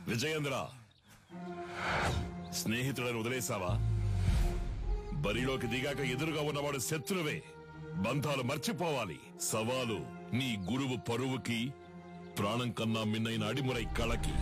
విజయేంద్ర, స్నేహితులను వదిలేసావా? బరిలోకి దిగాక ఎదురుగా ఉన్నవాడు శత్రువే. బంధాలు మర్చిపోవాలి. సవాలు నీ గురువు పరువుకి, ప్రాణం కన్నా మిన్నైన అడిమురై కళకి.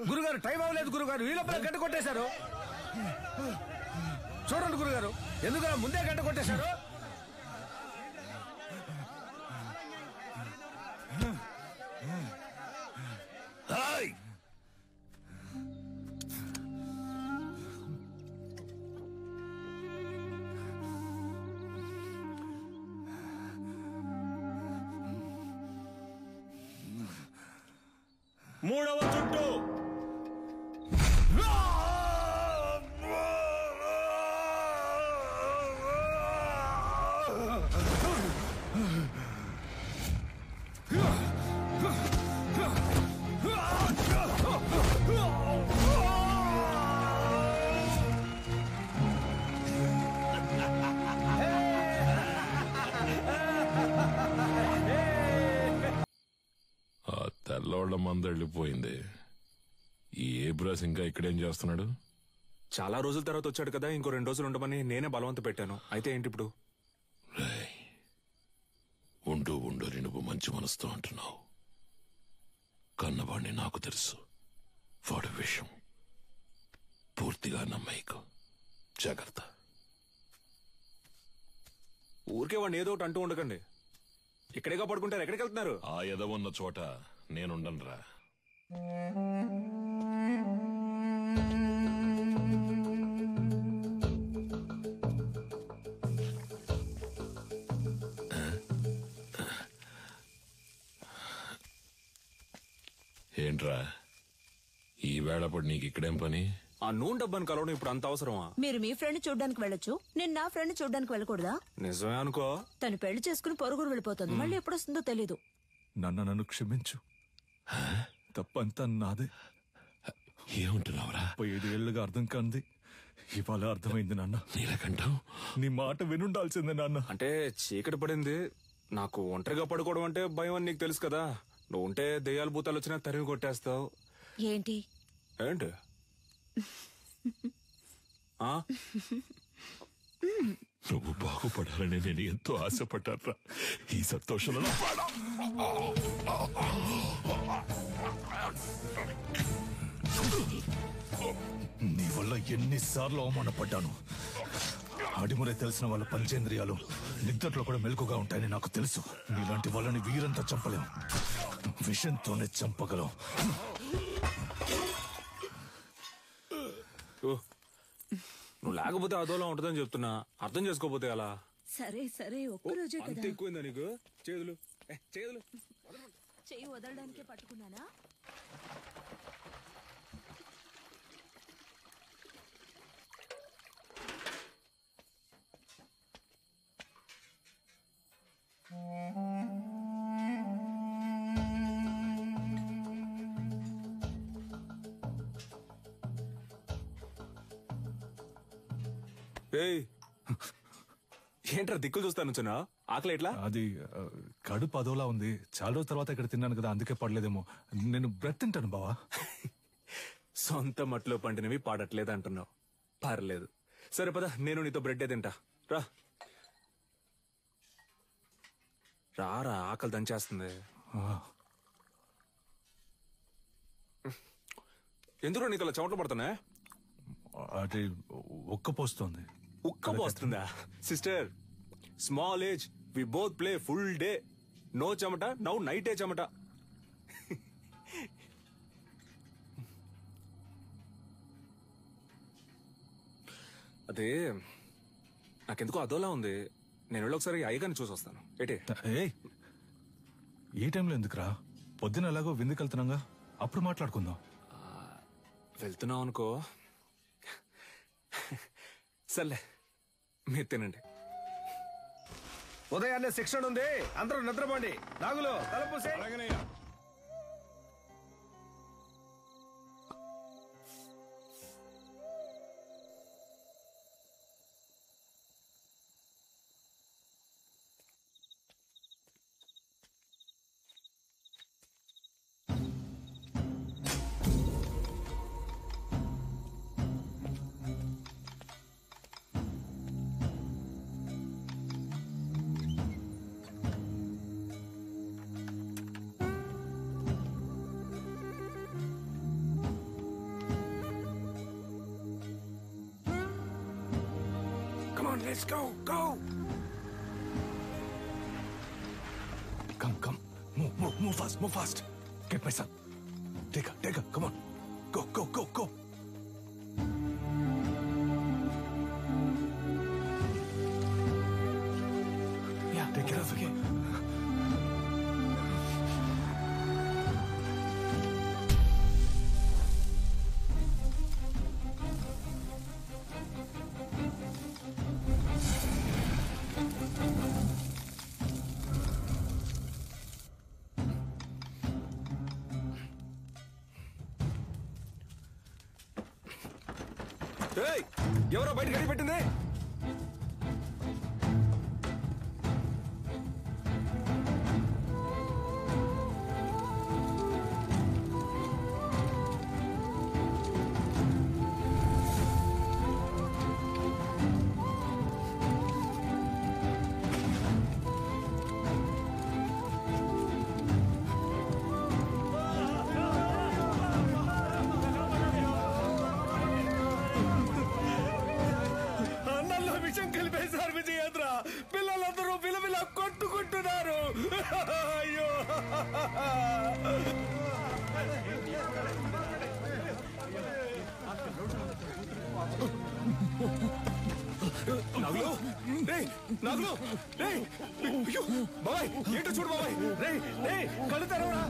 గురుగారు, టైం అవ్వలేదు గురుగారు, ఈ లోపల గంట కొట్టేశారు. చూడండి గురుగారు, ఎందుకు ముందే గంట కొట్టేశారు? మూడవ చుట్టూ తెల్లోళ్ల మందెళ్ళిపోయింది. ఈ ఏబ్రాస్ ఇంకా ఇక్కడేం చేస్తున్నాడు? చాలా రోజుల తర్వాత వచ్చాడు కదా, ఇంకో 2 రోజులు ఉండమని నేనే బలవంత పెట్టాను. అయితే ఏంటి ఇప్పుడు? ఉండు ఉండు, నువ్వు మంచి మనసుతో అంటున్నావు. కన్నవాడిని నాకు తెలుసు. వాడి విషయం పూర్తిగా నమ్మేకు. జాగ్రత్త. ఊరికే వాడిని ఏదో ఒకటి అంటూ ఉండకండి. ఇక్కడేగా పడుకుంటారు, ఎక్కడికి వెళ్తున్నారు? ఆ ఎదవున్న చోట నేనుండనురా. ఏంట్రా ఈ వేళప్పుడు నీకు ఇక్కడేం పని? ఆ నూనె డబ్బాని కలవడం ఇప్పుడు అంత అవసరమా? మీరు మీ ఫ్రెండ్ చూడ్డానికి వెళ్ళొచ్చు, నేను నా ఫ్రెండ్ చూడ్డానికి వెళ్ళకూడదా? నిజమే అనుకో. తను పెళ్లి చేసుకుని పొరుగురు వెళ్ళిపోతుంది, మళ్ళీ ఎప్పుడొస్తుందో తెలీదు. నన్ను క్షమించు. తప్పంతా నాదే. ఏమంటున్నావురా? 5 ఏళ్ళుగా అర్థం కాంది ఇవాళ అర్థమైంది నాన్న. నీలకంఠం, నీ మాట వినుండాల్సిందే నాన్న. అంటే చీకటి పడింది, నాకు ఒంటరిగా పడుకోవడం అంటే భయం అని నీకు తెలుసు కదా. నువ్వు ఉంటే దెయ్యాలు భూతాలు వచ్చినా తరిమి కొట్టేస్తావు. ఏంటి ఏంటి ఆ? నువ్వు బాగుపడాలని నేను ఎంతో ఆశపడ్డారా. ఈ సంతోషంలో నీ వల్ల ఎన్నిసార్లు అవమానపడ్డాను. అడిమురే తెలిసిన వాళ్ళ పంచేంద్రియాలు నిద్రలో కూడా మెలకుగా ఉంటాయని నాకు తెలుసు. నీలాంటి వాళ్ళని వీరంతా చంపలేం, విషంతోనే చంపగలం. నువ్వు లేకపోతే అదోలా ఉంటుందని చెప్తున్నా, అర్థం చేసుకోపోతే అలా. సరే సరే ఒక్కరోజే అంత కదా. ఎక్కువైందా నీకు? చేదులు చేదులు చెయ్యి వదలడానికే పట్టుకున్నానా? ఏయ్, ఏంట్రా దిక్కులు చూస్తాను చిన్నా? ఆకలి ఎట్లా? అది కడుపు అదోలా ఉంది. చాలా రోజుల తర్వాత ఇక్కడ తిన్నాను కదా, అందుకే పడలేదేమో. నేను బ్రెడ్ తింటాను బావా. సొంత మట్లో పండినవి పాడట్లేదు అంటున్నావు. పర్లేదు, సరే పద, నేను నీతో బ్రెడ్డే తింటా. రా రారా, ఆకలి దంచేస్తుంది. ఎందుకు నీకు అలా చెమటలు పడుతున్నా? అది ఉక్కపోస్తుంది. ఉక్కపోస్తుందా? Sister, small age, we both play full day. No చెమట, నౌ నైటే చెమట. అదే నాకెందుకో అదోలా ఉంది. నేను వెళ్ళి ఒకసారి అయ్యగారిని చూసి వస్తాను. ఏటే? ఏయ్, ఈ టైంలో ఎందుకురా? పొద్దున ఎలాగో విందుకు వెళ్తున్నాగా, అప్పుడు మాట్లాడుకుందాం. వెళ్తున్నావు అనుకో. సర్లే, మీరు తినండి. ఉదయాన్నే శిక్షణ ఉంది, అందరూ నిద్రపోండి. నాగులు తలపూసే. Let's go, go! Come. Move fast. Get my son. Take her, come on. Go. Yeah, take care of her. ఎవరో బయట గడి పెట్టింది? పిల్లలందరూ పిలపిల కొట్టుకుంటున్నారు. అయ్యో, నాగులు, బాబాయ్ ఏంటో చూడు బాబాయ్. రే కళ్ళు తెరవరా.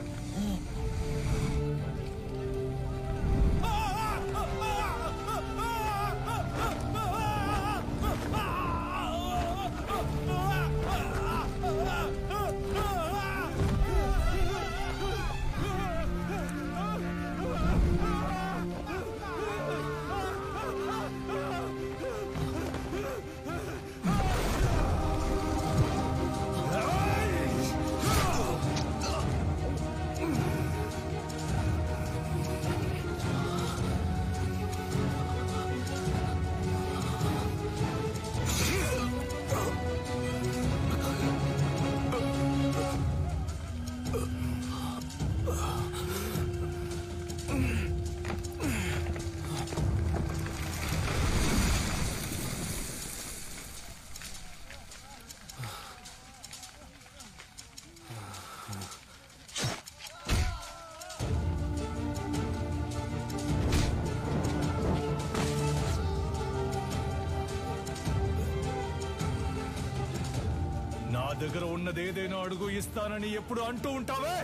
నా దగ్గర ఉన్నదేదైనా అడుగు ఇస్తానని ఎప్పుడు అంటూ ఉంటావే?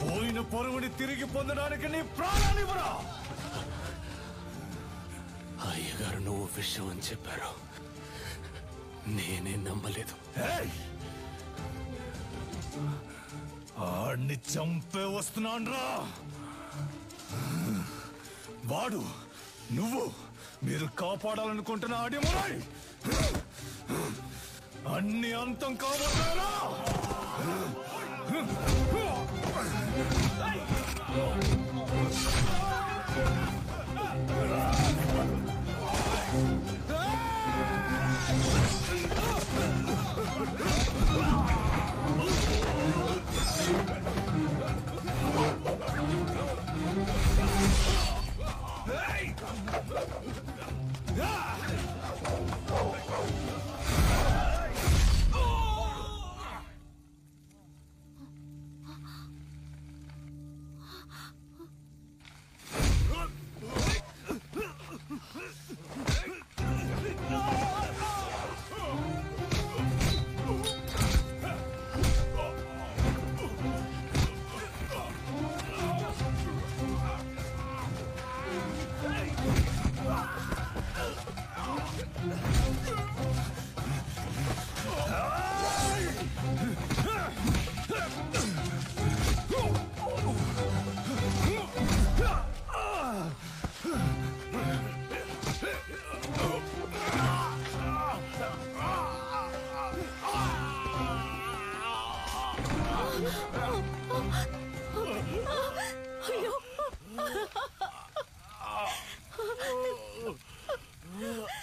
పోయిన పరువుని తిరిగి పొందడానికి నీ ప్రాణాన్నివ్వరా? అయ్యగారు నువ్వు విషయం అని చెప్పారు, నేనే నమ్మలేదు. ఆడిని చంపే వస్తున్నాన్రా. వాడు నువ్వు మీరు కాపాడాలనుకుంటున్న ఆడిమురై అన్ని అంతం కాబోతారా?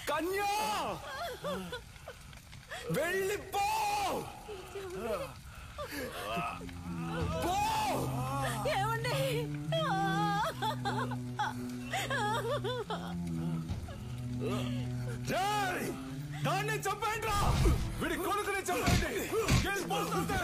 కన్యా వెళ్ళిపో. ఏమండి? దాన్ని చంపండి రా. వీడి కొడుకుని చంపండి. వెళ్ళిపోతుంటే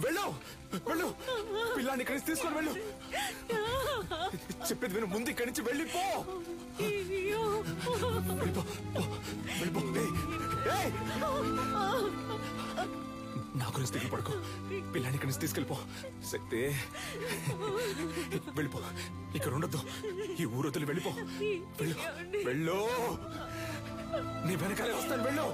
వెళ్ళు వెళ్ళు, పిల్లాన్ని ఇక్కడి నుంచి తీసుకొని వెళ్ళు. చెప్పేది విను, ముందు ఇక్కడి నుంచి వెళ్ళిపో. వెళ్ళిపో, వెళ్ళిపో. ఏయ్! నా గురించి దిగులు పడుకో, పిల్లాన్ని ఇక్కడి నుంచి తీసుకెళ్ళిపో. శక్తి, వెళ్ళిపో, ఇక్కడ ఉండొద్దు. ఈ ఊరు వదిలి వెళ్ళిపో. వెళ్ళు వెళ్ళు, నీ వెనకాలే వస్తాను. వెళ్ళు.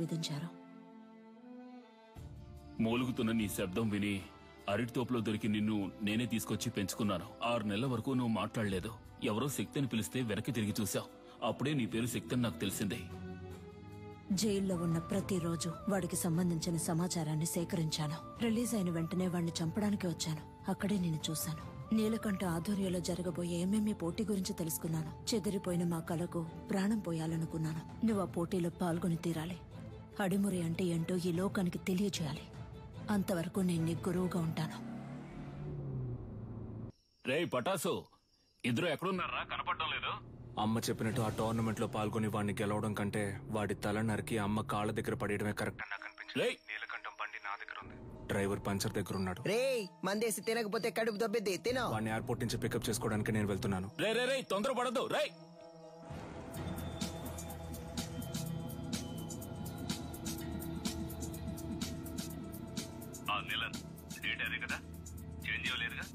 విధించారు. మూలుగుతున్న నీ శబ్దం విని అరటి తోపులో దొరికి నిన్ను నేనే తీసుకొచ్చి పెంచుకున్నాను. 6 నెలల వరకు నువ్వు మాట్లాడలేదు. ఎవరో శక్తిని పిలిస్తే వెనక్కి తిరిగి చూశావు. అప్పుడే నీ పేరు శక్తి అని నాకు తెలిసిందే. జైల్లో ఉన్న ప్రతిరోజు వాడికి సంబంధించిన సమాచారాన్ని సేకరించాను. రిలీజ్ అయిన వెంటనే వాడిని చంపడానికి వచ్చాను. అక్కడే నేను చూశాను. నీలకంఠ ఆధ్వర్యంలో జరగబోయే ఎంఎంఏ పోటీ గురించి తెలుసుకున్నాను. చెదిరిపోయిన మా కళకు ప్రాణం పోయాలనుకున్నాను. నువ్వు ఆ పోటీలో పాల్గొని తీరాలి. అడిమురి అంటే ఏంటో ఈ లోకానికి తెలియచేయాలి. అంతవరకు నేను నీ గురువుగా ఉంటాను. రే పటాసు, ఇద్దరు ఎక్కడున్నారా? కనపడడం లేదు. అమ్మ చెప్పినట్టు ఆ టోర్నమెంట్ లో పాల్గొని వాడిని గెలవడం కంటే వాడి తల నరికి అమ్మ కాళ్ళ దగ్గర పడేయడమే కరెక్ట్ అని నాకు అనిపించింది. నీలకంఠం బండి నా దగ్గర ఉంది. డ్రైవర్ పంచర్ దగ్గర ఉన్నాడు. రేయ్ మందేసి తినకపోతే కడుపు దొబ్బిద్ది, తినో. వాడిని ఎయిర్పోర్ట్ నుంచి పికప్ చేసుకోవడానికి నేను వెళ్తున్నాను. రే తొందరపడద్దు రే.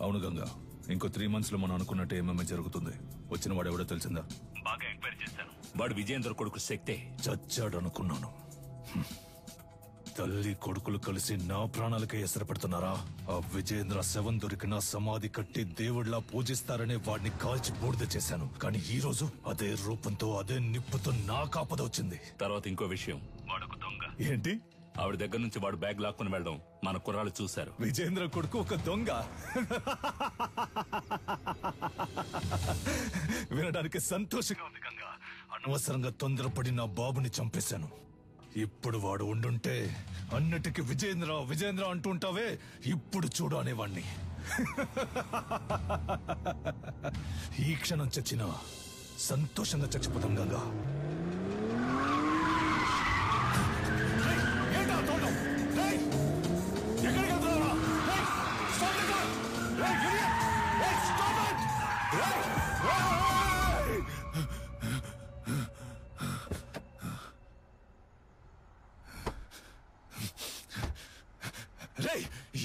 అవును గంగా, ఇంకో 3 months లో మనం అనుకున్నట్టు ఏమేమి జరుగుతుంది. వచ్చిన వాడు ఎవడో తెలిసిందా? బాగా ఎంక్వైరీ చేశాను. వాడు విజయేంద్ర కొడుకు శక్తే. చచ్చాడు అనుకున్నాను. తల్లి కొడుకులు కలిసి నా ప్రాణాలకే ఎసరు పెడుతున్నారా? ఆ విజయేంద్ర శవం దొరికిన సమాధి కట్టి దేవుడిలా పూజిస్తారనే వాడిని కాల్చి బూడిద చేశాను. కానీ ఈ రోజు అదే రూపంతో అదే నిప్పుతో నా కాపద వచ్చింది. తర్వాత ఇంకో విషయం, వాడొక దొంగ. ఏంటి? ఆవిడ దగ్గర నుంచి వాడు బ్యాగ్ లాక్కుని వెళ్ళడం మన కుర్రాళ్ళు చూశారు. విజయేంద్ర కొడుకు ఒక దొంగ? వినడానికి సంతోషంగా ఉంది గంగా. అనవసరంగా తొందరపడి నా బాబుని చంపేశాను. ఇప్పుడు వాడు ఉండుంటే అన్నిటికీ విజయేంద్ర విజయేంద్ర అంటుంటావే, ఇప్పుడు చూడు అనేవాణ్ణి. ఈ క్షణం చచ్చినా సంతోషంగా చచ్చిపోతాం గంగా.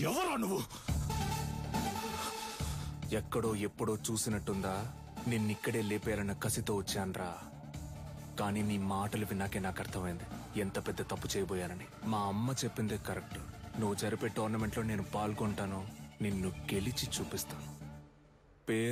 ఎవరా నువ్వు? ఎక్కడో ఎప్పుడో చూసినట్టుందా? నిన్నిక్కడే లేపారన్న కసితో వచ్చాన్రా. కానీ నీ మాటలు విన్నాకే నాకు అర్థమైంది ఎంత పెద్ద తప్పు చేయబోయానని. మా అమ్మ చెప్పిందే కరెక్ట్. నువ్వు జరిపే టోర్నమెంట్లో నేను పాల్గొంటాను, నిన్ను గెలిచి చూపిస్తాను. పేరు